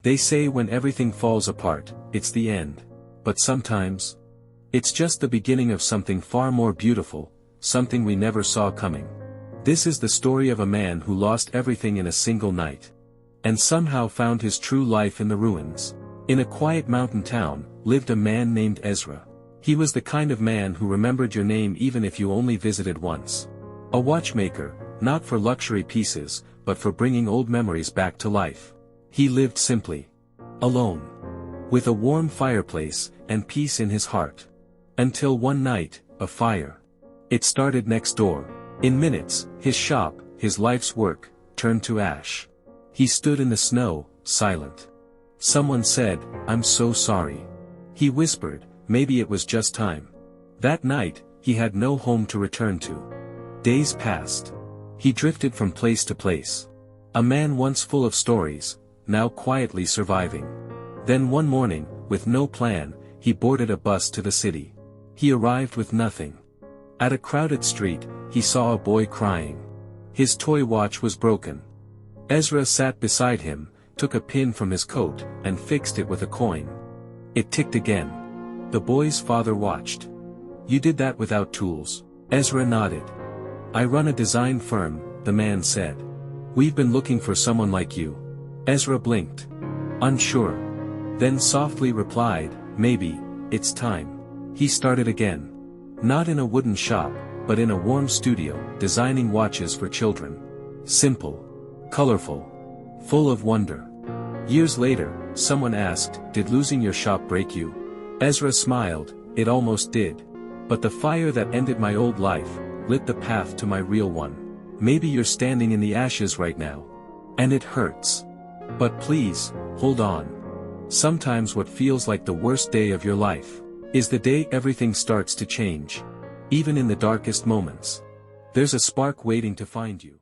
They say when everything falls apart, it's the end. But sometimes, it's just the beginning of something far more beautiful, something we never saw coming. This is the story of a man who lost everything in a single night. And somehow found his true life in the ruins. In a quiet mountain town, lived a man named Ezra. He was the kind of man who remembered your name even if you only visited once. A watchmaker, not for luxury pieces, but for bringing old memories back to life. He lived simply. Alone. With a warm fireplace, and peace in his heart. Until one night, a fire. It started next door. In minutes, his shop, his life's work, turned to ash. He stood in the snow, silent. Someone said, "I'm so sorry." He whispered, maybe it was just time. That night, he had no home to return to. Days passed. He drifted from place to place. A man once full of stories, now quietly surviving. Then one morning, with no plan, he boarded a bus to the city. He arrived with nothing. At a crowded street, he saw a boy crying. His toy watch was broken. Ezra sat beside him, took a pin from his coat, and fixed it with a coin. It ticked again. The boy's father watched. "You did that without tools?" Ezra nodded. "I run a design firm," the man said. "We've been looking for someone like you." Ezra blinked. Unsure. Then softly replied, "Maybe, it's time." He started again. Not in a wooden shop, but in a warm studio, designing watches for children. Simple. Colorful. Full of wonder. Years later, someone asked, "Did losing your shop break you?" Ezra smiled, "It almost did. But the fire that ended my old life, lit the path to my real one. Maybe you're standing in the ashes right now. And it hurts. But please, hold on. Sometimes what feels like the worst day of your life, is the day everything starts to change. Even in the darkest moments. There's a spark waiting to find you."